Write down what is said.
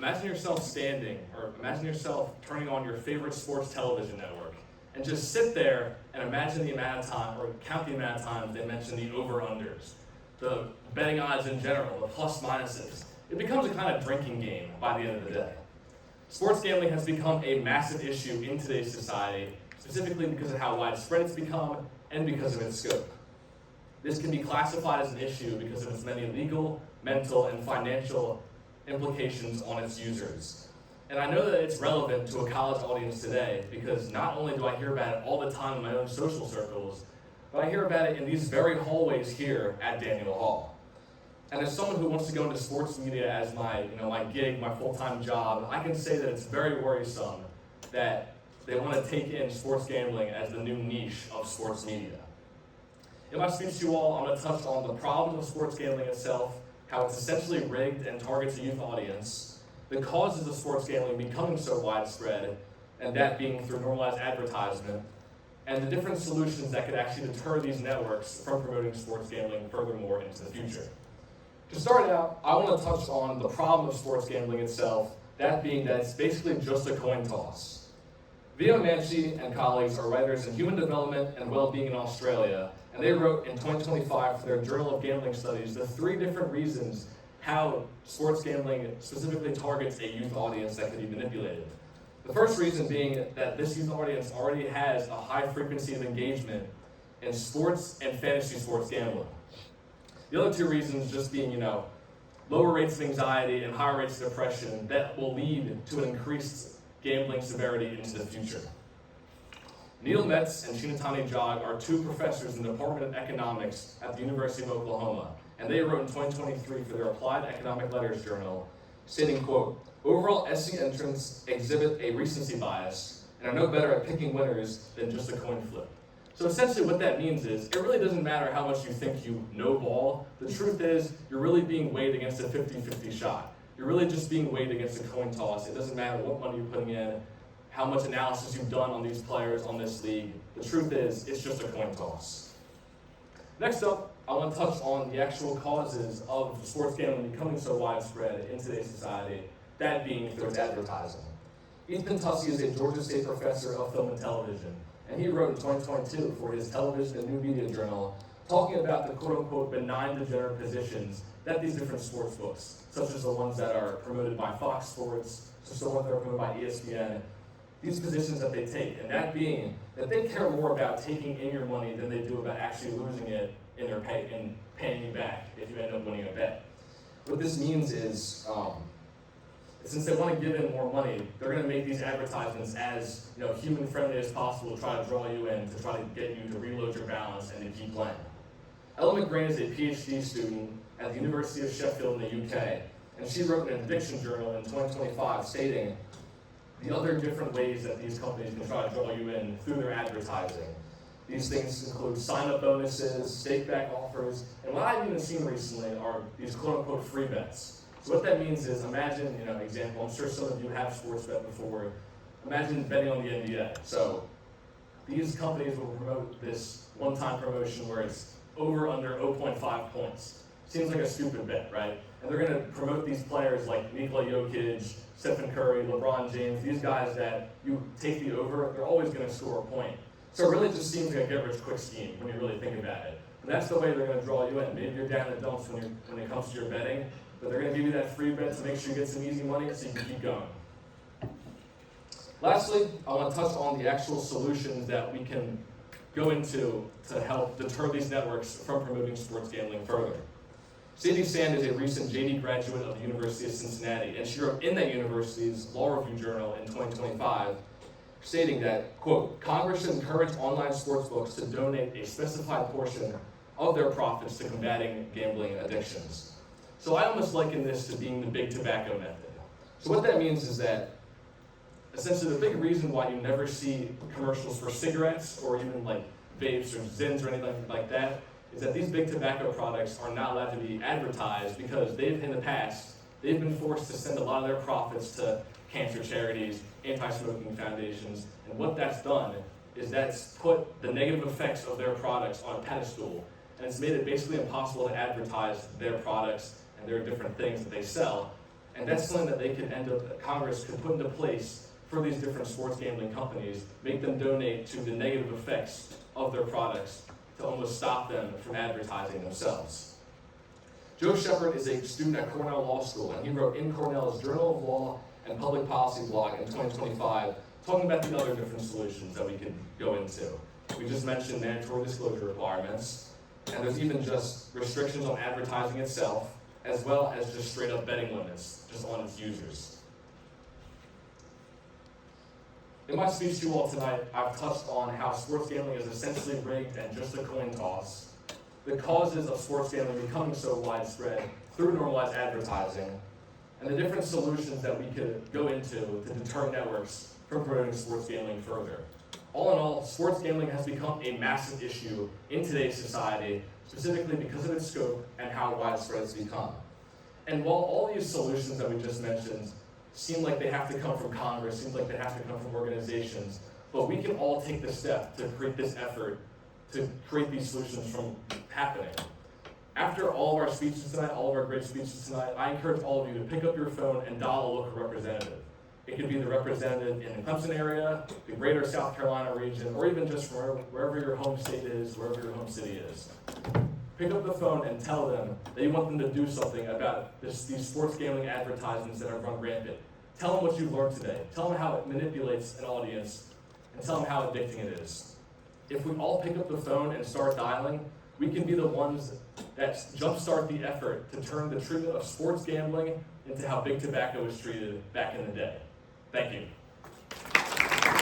Imagine yourself standing, or imagine yourself turning on your favorite sports television network, and just sit there and imagine the amount of time, or count the amount of times they mention the over-unders, the betting odds in general, the plus-minuses. It becomes a kind of drinking game by the end of the day. Sports gambling has become a massive issue in today's society, specifically because of how widespread it's become and because of its scope. This can be classified as an issue because of its many legal, mental, and financial implications on its users. And I know that it's relevant to a college audience today because not only do I hear about it all the time in my own social circles, but I hear about it in these very hallways here at Daniel Hall. And as someone who wants to go into sports media as my gig, my full-time job, I can say that it's very worrisome that they want to take in sports gambling as the new niche of sports media. In my speech to you all, I'm going to touch on the problems of sports gambling itself, how it's essentially rigged and targets a youth audience, the causes of sports gambling becoming so widespread, and that being through normalized advertisement, and the different solutions that could actually deter these networks from promoting sports gambling furthermore into the future. To start out, I want to touch on the problem of sports gambling itself, that being that it's basically just a coin toss. Vio Manchi and colleagues are writers in human development and well-being in Australia, and they wrote in 2025 for their Journal of Gambling Studies the 3 different reasons how sports gambling specifically targets a youth audience that could be manipulated. The first reason being that this youth audience already has a high frequency of engagement in sports and fantasy sports gambling. The other 2 reasons just being, lower rates of anxiety and higher rates of depression that will lead to an increased gambling severity into the future. Neil Metz and Shinatani Jog are 2 professors in the Department of Economics at the University of Oklahoma, and they wrote in 2023 for their Applied Economic Letters journal, stating, quote, "Overall SC entrants exhibit a recency bias and are no better at picking winners than just a coin flip." So essentially what that means is, it really doesn't matter how much you think you know ball. The truth is, you're really being weighed against a 50-50 shot. You're really just being weighed against a coin toss. It doesn't matter what money you're putting in, how much analysis you've done on these players, on this league. The truth is, it's just a coin toss. Next up, I want to touch on the actual causes of sports gambling becoming so widespread in today's society, that being through its advertising. Ethan Tussey is a Georgia State professor of film and television, and he wrote in 2022 for his Television and New Media Journal, talking about the quote-unquote benign degenerate positions that these different sports books, such as the ones that are promoted by Fox Sports, such as the ones that are promoted by ESPN, these positions that they take, and that being that they care more about taking in your money than they do about actually losing it in their paying you back if you end up winning a bet. What this means is, since they want to give in more money, they're going to make these advertisements as human friendly as possible to try to draw you in, to try to get you to reload your balance and to keep playing. Ella McGrain is a PhD student at the University of Sheffield in the UK, and she wrote in an addiction journal in 2025 stating the other different ways that these companies can try to draw you in through their advertising. These things include sign-up bonuses, stake-back offers, and what I've even seen recently are these quote-unquote free bets. So what that means is, imagine, example, I'm sure some of you have sports bet before. Imagine betting on the NBA. So these companies will promote this one-time promotion where it's over under 0.5 points. Seems like a stupid bet, right? And they're going to promote these players like Nikola Jokic, Stephen Curry, LeBron James, these guys that you take the over, they're always going to score a point. So it really just seems like a get-rich-quick scheme when you really think about it. And that's the way they're going to draw you in. Maybe you're down in the dumps when it comes to your betting, but they're going to give you that free bet to make sure you get some easy money so you can keep going. Lastly, I want to touch on the actual solutions that we can go into to help deter these networks from promoting sports gambling further. Sadie Sand is a recent JD graduate of the University of Cincinnati, and she wrote in that university's Law Review Journal in 2025, stating that, quote, "Congress should encourage online sportsbooks to donate a specified portion of their profits to combating gambling addictions." So I almost liken this to being the big tobacco method. So what that means is that essentially the big reason why you never see commercials for cigarettes or even like vapes or Zins or anything like that is that these big tobacco products are not allowed to be advertised because in the past, they've been forced to send a lot of their profits to cancer charities, anti-smoking foundations, and what that's done is that's put the negative effects of their products on a pedestal, and it's made it basically impossible to advertise their products and their different things that they sell And that's something that they could Congress could put into place for these different sports gambling companies, make them donate to the negative effects of their products to almost stop them from advertising themselves. Joe Shepard is a student at Cornell Law School, and he wrote in Cornell's Journal of Law and Public Policy blog in 2025, talking about the other different solutions that we could go into. We just mentioned mandatory disclosure requirements, and there's even just restrictions on advertising itself, as well as just straight up betting limits, just on its users. In my speech to you all tonight, I've touched on how sports gambling is essentially rigged and just a coin toss, the causes of sports gambling becoming so widespread through normalized advertising, and the different solutions that we could go into to deter networks from promoting sports gambling further. All in all, sports gambling has become a massive issue in today's society, specifically because of its scope and how widespread it's become. And while all these solutions that we just mentioned seem like they have to come from Congress, seems like they have to come from organizations, but we can all take the step to create this effort to create these solutions from happening. After all of our speeches tonight, all of our great speeches tonight, I encourage all of you to pick up your phone and dial a local representative. It could be the representative in the Clemson area, the greater South Carolina region, or even just wherever your home state is, wherever your home city is. Pick up the phone and tell them that you want them to do something about these sports gambling advertisements that have run rampant. Tell them what you've learned today. Tell them how it manipulates an audience, and tell them how addicting it is. If we all pick up the phone and start dialing, we can be the ones that jumpstart the effort to turn the treatment of sports gambling into how big tobacco was treated back in the day. Thank you.